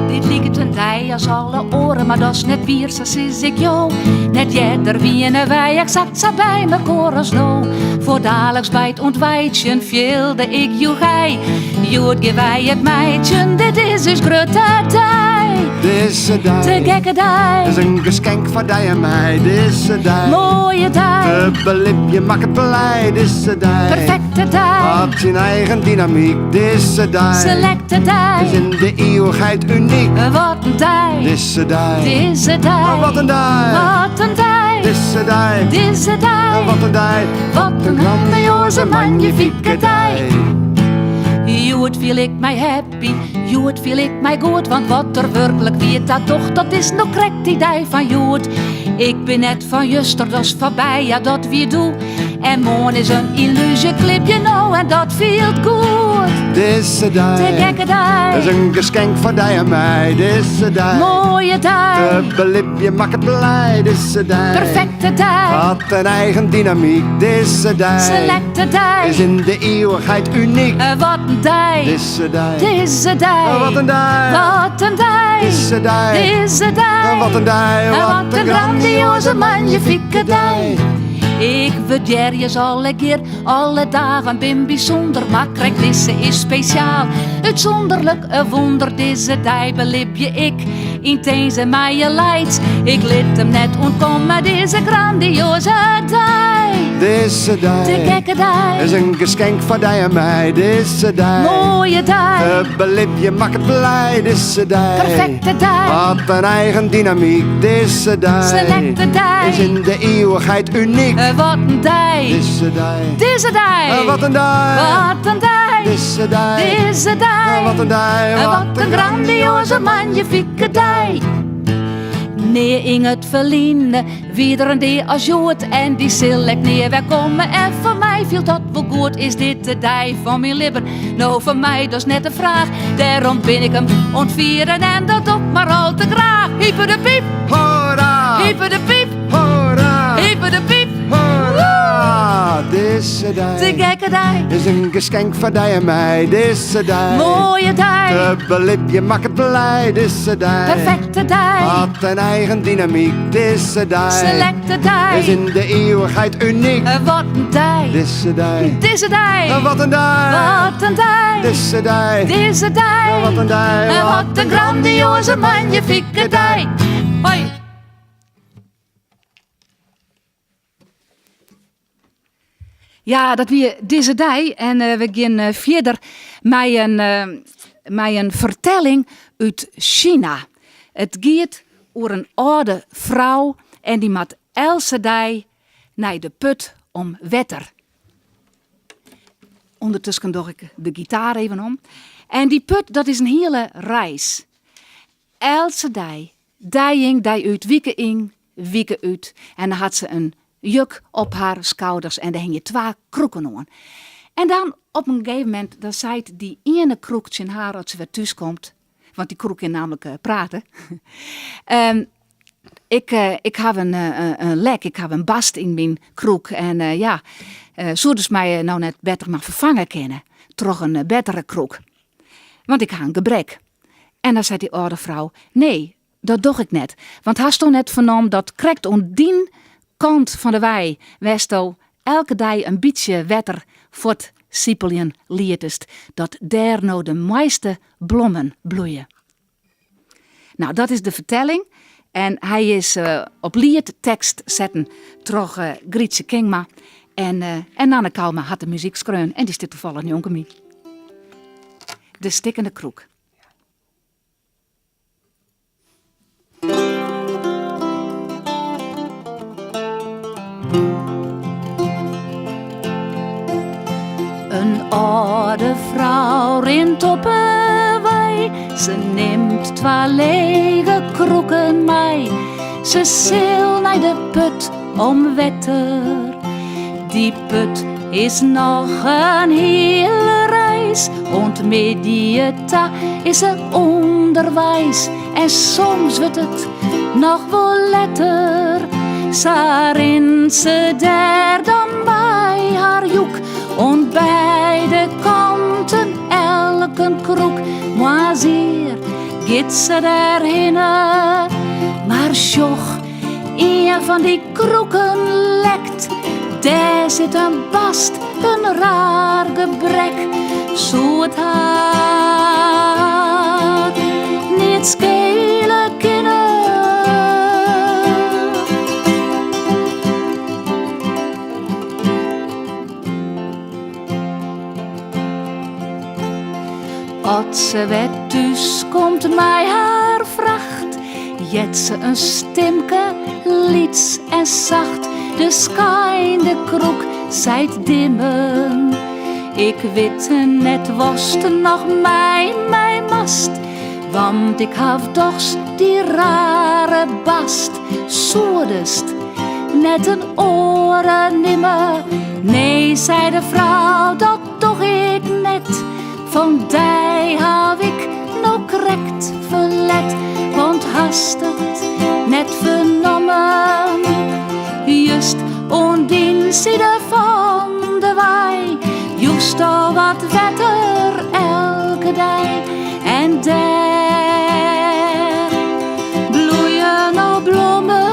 Dit liegt een dij als alle oren, maar dat is net weer, zo is ik jou. Net jeder wie en wij exact zo bij me als nou. Voor dadelijks bij het ontwijtjen vielde ik jou gij. Jood geef wij het meidje, dit is dus grote dij. Deze dij, De gekke dij, is een geschenk van die en mij. Deze dij, mooie dij, te belip je maakt het blij. Deze dij, perfecte dij, had zijn eigen dynamiek. Deze dij, selecte is dij. in de eeuwigheid uniek. Wat een dij, Deze dij, deze dij, wat een dij. wat een dij, Deze dij, deze dij, wat een dij. wat een grandioze magnifieke dij. Jood viel ik mij happy, Jood viel ik mij goed, want wat er werkelijk weet dat toch, dat is nog correct die dij van Jood. Ik ben net van juster, dat is voorbij, ja dat wie doe. En morgen is een illusie clipje nou en dat viel goed. Deze De dij, gekke dij, is een geschenk van die en mij. Deze dij, mooie dij, te belip je maakt het blij. Deze dij, perfecte dij, had een eigen dynamiek. Deze dij, selecte dij. is in de eeuwigheid uniek. Wat een dij, Deze dij, deze dij, wat een dij. wat een dij, Deze dij, deze dij, wat een dij. wat een grandioze magnifieke dij. Ik waardeer je alle keer, alle dagen ben bijzonder, maar kijk, deze is speciaal. Uitzonderlijk, een wonder, deze dij belip je ik. In deze mij leidt, ik liet hem net ontkomen, deze grandioze dij. Deze De dij, gekke dij, is een geschenk van die en mij. Deze dij, mooie dij, te belip je maakt het blij. Deze dij, perfecte dij, had een eigen dynamiek. Deze dij, selecte dij. is in de eeuwigheid uniek. Wat een dij, Deze dij, deze dij, wat een dij. wat een dij, Deze dij, deze dij, wat een dij. wat een grandioze magnifieke dij. Nee, in het verliezen, weer een dij als Jood en die select neer wegkomen. En voor mij viel dat wel goed, is dit de dij van mijn lippen? Nou, voor mij dat is net de vraag, daarom ben ik hem ontvieren en dat ook maar al te graag. Hyper de piep, Hoera, hyper de piep, hoera, hyper de piep. hoera. Deze De dij, gekke dij, is een geschenk van die en mij. Deze dij, mooie dij, te belip je maakt het blij. Deze dij, perfecte dij, had een eigen dynamiek. Deze dij, selecte dij. is in de eeuwigheid uniek. Wat een dij, Deze dij, deze dij, wat een dij. wat een dij, Deze dij, deze dij, wat een dij. wat een grandioze magnifieke dij. Hoi. Ja, dat weer deze dij en we gaan verder met een vertelling uit China. Het gaat over een oude vrouw en die moet elke dag naar de put om water. Ondertussen doe ik de gitaar even om. En die put, dat is een hele reis. Elke dag, dag uit, wieken in, wieken uit. En dan had ze een juk op haar schouders en daar hing je 2 kroeken aan. En dan op een gegeven moment, dan zei die ene kroekje in haar als ze weer thuis komt. Want die kroek kan namelijk praten. Ik heb een lek, ik heb een bast in mijn kroek. En zouden ze mij nou net beter maar vervangen kunnen. Toch een betere kroek. Want ik heb een gebrek. En dan zei die oude vrouw, nee, dat doe ik net. Want hast toch net vernomen dat krekt on die kant van de wei, west al elke dag een beetje wetter voor het siepeljen lietest, dat daar nou de meeste bloemen bloeien. Nou, dat is de vertelling. En hij is op lied tekst zetten door Grietje Kingma. En Nanne Kalma had de muziek schreun en die zit toevallig nu ook mee. De stikkende kroek. Een oude vrouw rint op een wei. Ze neemt 2 lege kroeken mee. Ze zeil naar de put om wetter. Die put is nog een hele reis. Want met die ta is er onderwijs. En soms wordt het nog wel letter. Sarin ze daar dan bij haar joek. En bij de kanten elk kroeg. Moazier, giet ze daarheen. Maar sjoch, een van die kroeken lekt. Daar zit een bast, een raar gebrek. Zo het had niet schelen kunnen. Als ze wet thuis komt mij haar vracht, jet ze een stemke, lieds en zacht. De sky de kroeg zijt dimmen. Ik weet net was er nog mij mast, want ik haf dochs die rare bast. Soerdest, net een oren nimmer. Nee, zei de vrouw, dat toch ik net. Van die hou ik nog correct verlet, want hast het net vernommen. Just ondien zijde van de wei, juist al wat wetter elke dag. En daar bloeien al bloemen.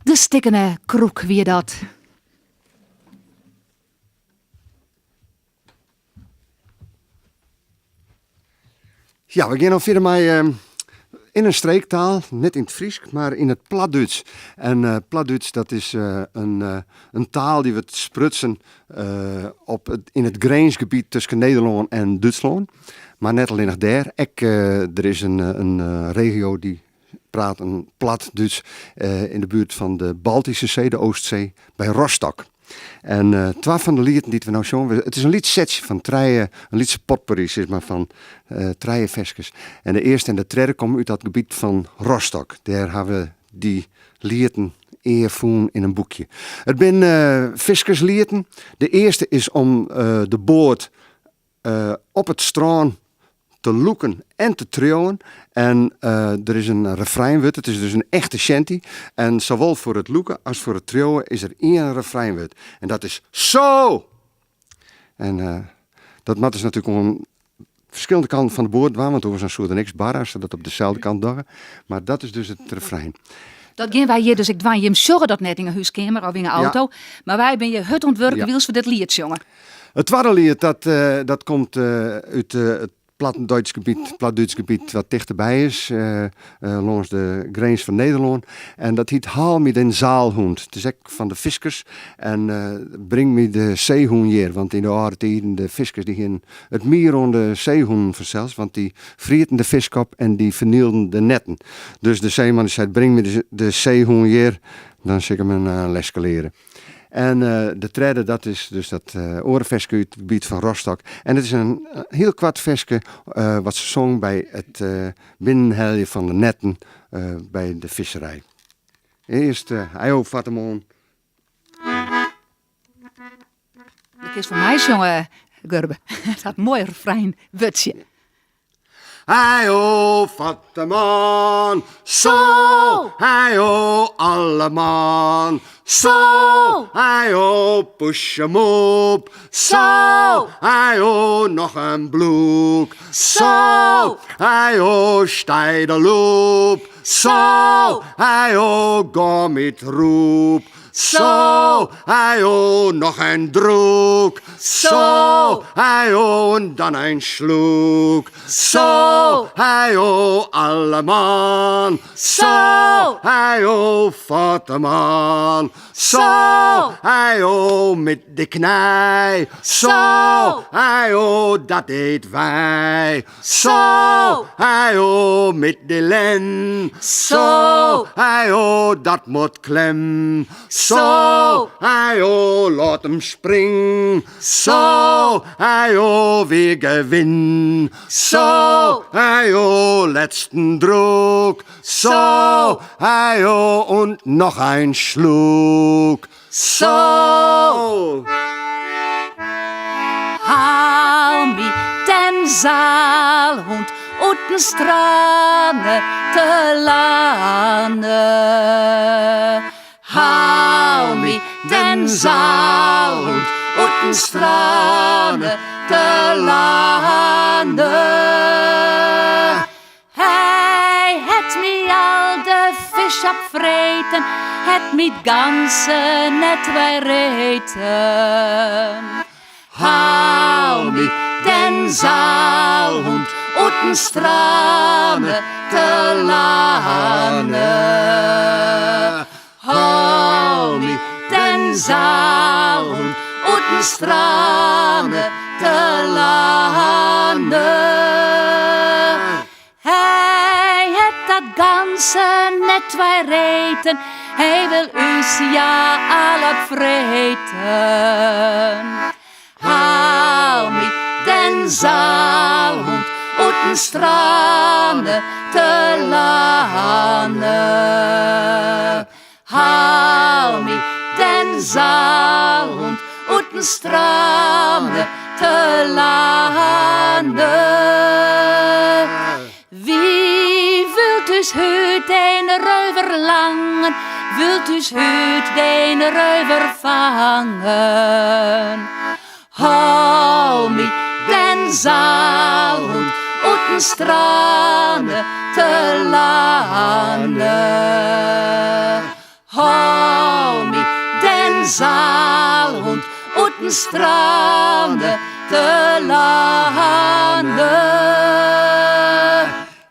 De stikkende kroeg wie dat. Ja, we gaan nog verder met in een streektaal, net in het Fries, maar in het Platduits. En Platduits, dat is een taal die we sprutsen in het grensgebied tussen Nederland en Duitsland. Maar net alleen nog daar. Er is een regio die praat een Platduits in de buurt van de Baltische Zee, de Oostzee, bij Rostock. En 12 van de lieden die we nou zien, het is een liedsetje van een liedse potpourri, zeg maar, van 3 versjes. En de eerste en de tweede komen uit dat gebied van Rostock. Daar hebben we die lieden eervoen in een boekje. Het zijn viskerslieden. De eerste is om de boot op het strand te loeken en te trouwen. En er is een refreinwoord, het is dus een echte shanty. En zowel voor het loeken als voor het trouwen is er één refreinwoord. En dat is zo! En dat mat is natuurlijk om verschillende kanten van de boord waren, want er was een soort niks barra, zodat op dezelfde kant dagen. Maar dat is dus het refrein. Dat gaan wij hier, dus ik dwaan je hem zorgen dat net in een huiskamer of in een auto. Ja. Maar wij ben je het ontwerpen, wiels voor dit lied, jongen. Het tweede lied, dat komt uit het Platduits gebied wat dichterbij is, langs de grens van Nederland. En dat heet Haal me den zaalhoend. Het is ook van de fiskers. En breng me de zeehoen hier. Want in de oude tijden, de fiskers die gingen het meer om de zeehoen verzels. Want die vrieten de vis op en die vernielden de netten. Dus de zeeman zei, breng me de zeehoen hier. Dan zal ik hem een lesje leren. En de tweede, dat is dus dat orenversje uit het gebied van Rostock. En het is een heel kwart versje wat ze zong bij het binnenheljen van de netten bij de visserij. Eerst, Ajo, Fatemon. Dat is voor mij, jongen, Gurbe. Dat mooi refrein, wutje. Heio, Fatemon, zo, heio, alleman, zo, heio, push hem op, zo, heio, nog een bloek, zo, heio, stijde loop, zo, heio, ga met roep, Zo, hij oh, nog een droek. Zo, hij oh, en dan een sloek. Zo, hij oh, alle man. Zo, hij oh, vaterman. Zo, hij oh, met de knij. Zo, hij oh, dat deed wij. Zo, hij oh, met de len. Zo, hij oh, dat moet klem. Zo, hij oh, laat hem spring. Zo, hij oh, weer gewin. Zo, hij oh, letzten droek. Zo, hij oh, und nog een sloek. Zo. Haal mi den zaalhond uit den strane te lane. Haal mi den zaalhond uit den strane te lane. Hij het mi al de vis opvreten, het mi ganse net wij reten. Haal mi den zaalhond uit den strane te lane. Haal mi den zaalhond uit den strane te lane. Hij het dat ganse net wij reten, hij wil us ja al opvreten. Haal mi den zaalhond uit den strane te lane. Haal mi den zaalhond uit den strane te lane. Wie wilt dus huut den ruiver langen, wilt dus huut den ruiver vangen? Haal mi den zaalhond uit den strane te lane. Haal mi den zaalhond uit den strane te lane.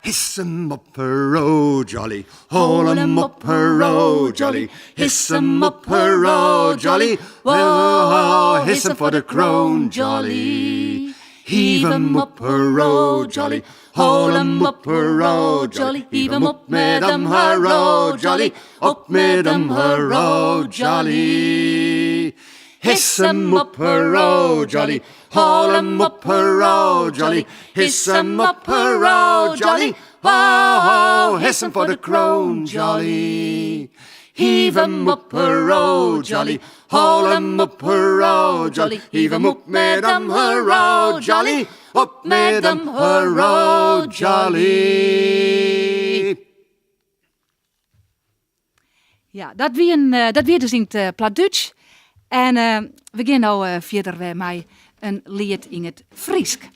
Hiss 'em up her road, jolly. Haul 'em up her road, jolly. Hiss 'em up her road, jolly. Whoa, hiss 'em for the crown, jolly. Heave 'em up her road, jolly. Haul 'em up her road, jolly. Heave 'em up met 'em her road, jolly. Up met 'em her road, jolly. Hiss 'em up her road, jolly. Haul 'em up her road, jolly. Hiss 'em up her road, jolly. Oh, hiss 'em for the crown, jolly. Heave 'em up her road, jolly. Haul 'em up her road, jolly. Heave 'em up met 'em her road, jolly. Up met 'em her road, jolly. Ja, dat wie dus in het Plaatduits. En we gaan nou verder met een lied in het Friesk.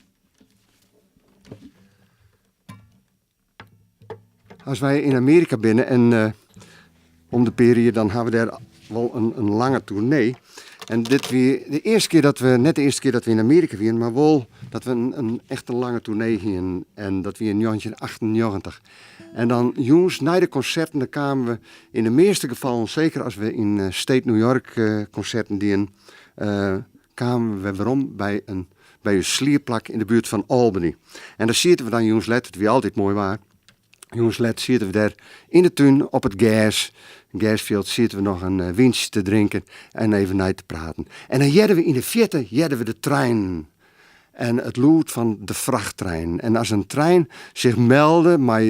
Als wij in Amerika binnen en om de periode, dan hebben we daar wel een lange tournee. En dit weer de eerste keer dat we, net de eerste keer dat we in Amerika waren, maar wel dat we een echt een lange tournee gingen. En dat we in 1998. En dan jongens, na de concerten, dan kwamen we in de meeste gevallen, zeker als we in State New York concerten deden, kwamen we waarom bij een slierplak in de buurt van Albany. En daar zitten we dan, jongens, let, het wie altijd mooi waar. Jongens, let, zitten we daar in de tuin op het gasfield, zitten we nog een windje te drinken en even naar te praten. En dan jedden we in de verte, de trein. En het lood van de vrachttrein. En als een trein zich meldde, maar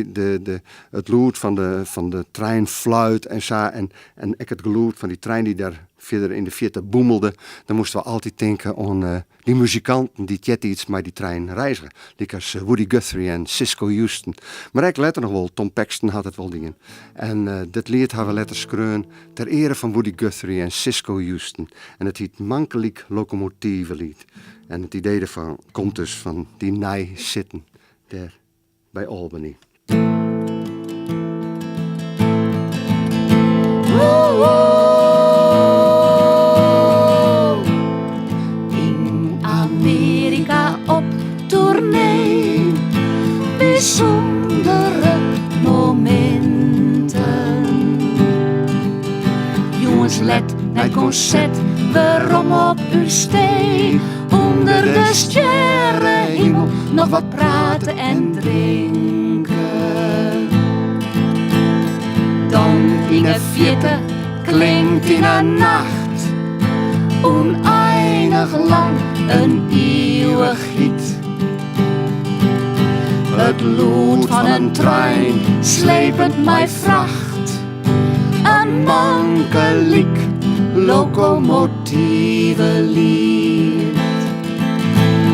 het lood van de trein fluit en zo, en ik het geluid van die trein die daar verder in de verte boemelde, dan moesten we altijd denken aan die muzikanten die jet iets met die trein reizigen. Als Woody Guthrie en Cisco Houston. Maar ik let er nog wel, Tom Paxton had het wel dingen. En dit lied hebben we letters skreun ter ere van Woody Guthrie en Cisco Houston. En het heet Mankelijk Locomotievenlied. En het idee ervan komt dus van die nij zitten daar bij Albany. Woo, woo. het concert waarom op uw stee. Onder de sterrenhemel nog wat praten en drinken. Dan in de vierde klinkt in de nacht oneindig lang een eeuwigheid. Het lood van een trein slepend mij vracht, een mankeliek locomotieve lied.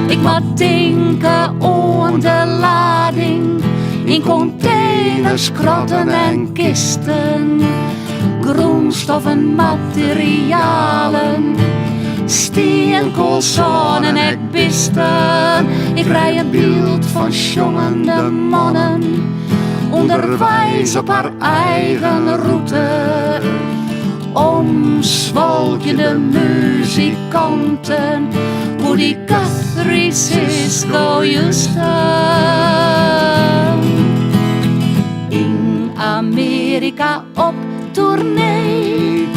Ik moet denken aan de lading in containers, krotten en kisten, grondstoffen, materialen, steenkool, zon en ekbisten. Ik rij een beeld van jongende mannen, onderwijs op haar eigen route. Omzwalkende muzikanten, hoe die Catherine Cisco juisten. In Amerika op tournee,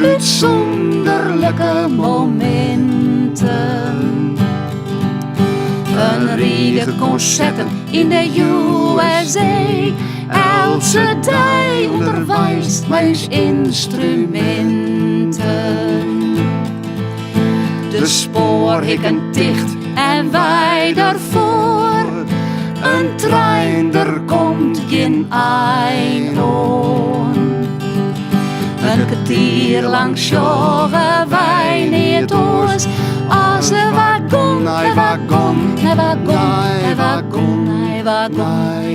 uitzonderlijke momenten. Een riege concerten in de USA. Elke dag onderwijst mij instrumenten. De spoorhekken dicht en wij daarvoor. Een trein, er komt geen eind aan. Een kwartier lang joggen wij niet oors. Als een wagon, een wagon, een wagon, een wagon, een wagon,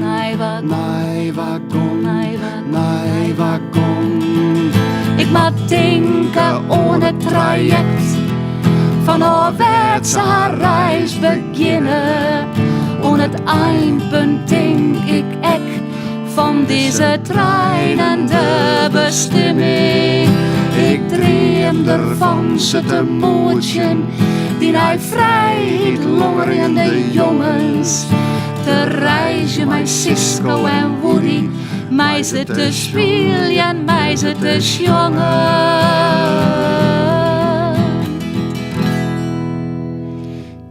een wagon, een wagon. Ik moet denken aan het traject van Overwaarts haar reis beginnen. Aan het eindpunt denk ik ek van deze trein en de bestemming. Ik dream ervan ze te mootjen, die naar vrijheid longeren de jongens. Te reizen met Cisco en Woody, mij ze te spelen, mij ze te jongen.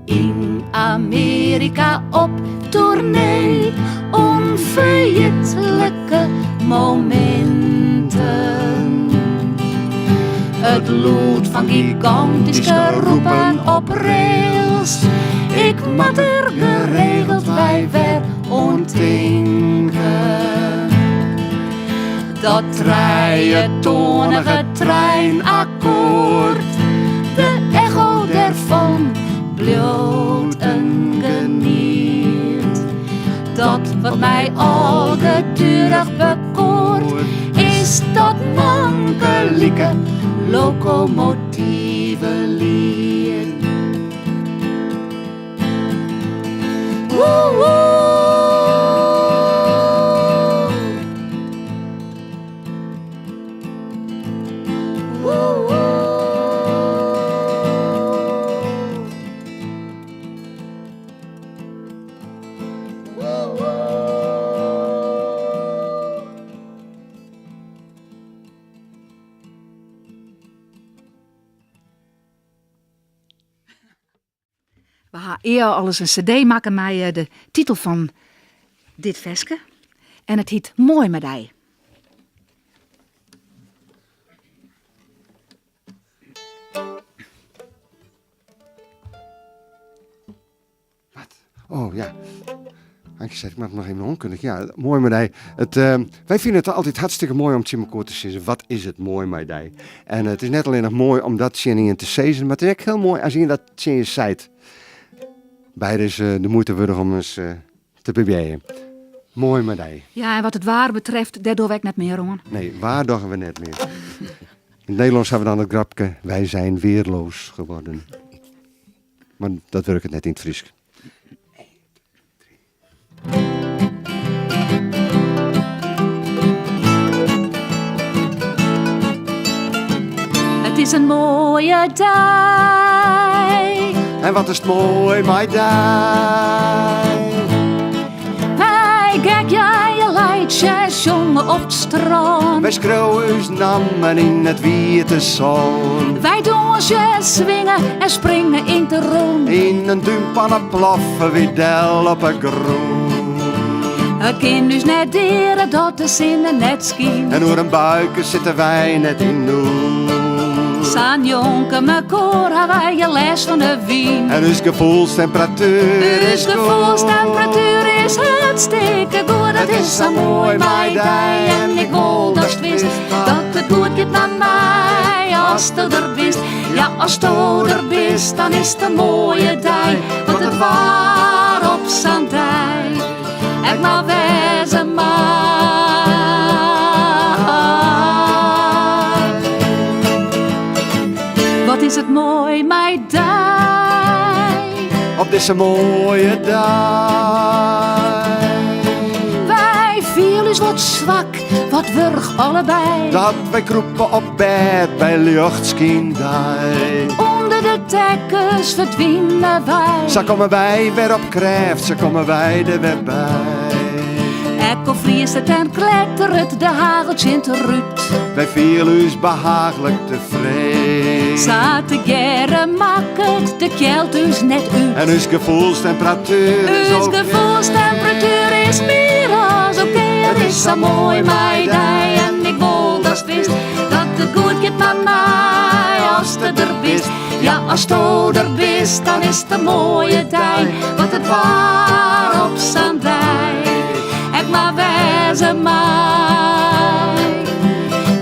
In Amerika op tournee, onvergetelijke momenten. Het lood van gigantische roepen op rails. Ik moet er geregeld bij weer ontdenken. Dat drietonige treinakkoord, de echo daarvan bloot een geniet. Dat wat mij al gedurig bekoort, is dat mankelieke locomotieve lied. Woe woe. Woe woe. Woe woe. We gaan eer al eens een cd maken met de titel van dit versje. En het heet Mooi met die. Wat? Oh ja. Ik zei, ik mag het nog even onkundig. Ja, mooi met die. Wij vinden het altijd hartstikke mooi om te elkaar te zien. Wat is het mooi met die? En het is net alleen nog mooi om dat in te zezen, maar het is echt heel mooi als je dat je ziet. Beide is de moeite waard om eens te proberen. Mooi met die. Ja, en wat het waar betreft, daar doe ik net meer om. Nee, waar doen we net meer? In het Nederlands hebben we dan het grapje, wij zijn weerloos geworden. Maar dat werkt het net in het Fries. Het is een mooie dag. En wat is het mooi, my day. Wij kijk jij je leid liedjes jongen op het strand. Wij schreeuwen ons namen in het witte zon. Wij dansjes swingen en springen in de rond. In een duimpanne ploffen we del op een groen. Ik kan dus net deren dat de zinnen net schien. En door een buiken zitten wij net in noem. San jonken mekaar hebben wij je les van de wien. En ons gevoelstemperatuur Dus de voelstemperatuur is hartstikke goed. Het is zo mooi mijn dag en ik wil dat je wist dat het goed gaat naar mij als je er bent. Ja, als je er bent, dan is het een mooie dag. Want het waar op zijn tijd. Ik mag wezen mij. Wat is het mooi mijn dag. op deze mooie dag. Wij vielen eens wat zwak, wat wurg allebei. Dat wij kroepen op bed bij luchtskindij. Onder de dekkens verdwijnen wij. Zo komen wij weer op kracht, zo komen wij er weer bij. Ekko vliest het en klettert de hageltje in de ruut. Wij vielen ons behagelijk tevreden. Zaten geren makkelijk, de kjeld dus net uit. En ons gevoelstemperatuur is Ons ook gevoelstemperatuur is meer als oké. Het is zo mooi mijn dag en ik wil dat je wist dat het goed gaat met mij als je er bent. Ja, als je er bent, dan is het een mooie dag. Want het waar op zijn dag. Ik maar wezen mij.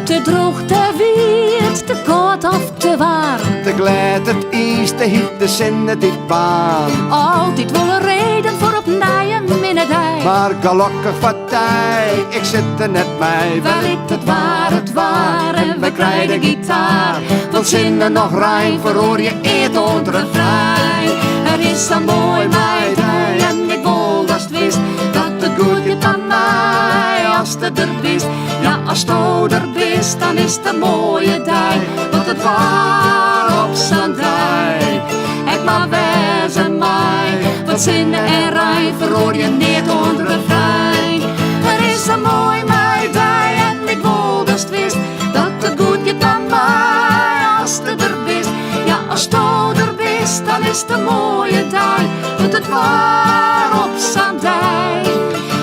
Te droog, te wierd, te koud of te warm. te glad, het is, te hit, te zin, het dit baan. Altijd wel een reden voor op nijen minnedij. Maar gelukkig wat tijd, ik zit er net bij. Wellicht het waar en we krijgen de gitaar. Want zinnen nog rijm, verhoor je eet onder het vrij. Er is zo mooi mijn dag en ik wil dat je wist dat het goed gaat aan mij als je er bent. Ja, als je er bent, dan is het een mooie dag. Want het waar op zijn dag. Ik maar wezen mij, wat zinnen en rijm verhoor je niet onder het vrij. Er is zo mooi mijn dag en ik wil dat je wist dat het goed gaat aan mij als je er bent. Ja, als je er bent, dan is het een mooie dag. Want het waar op zijn dag.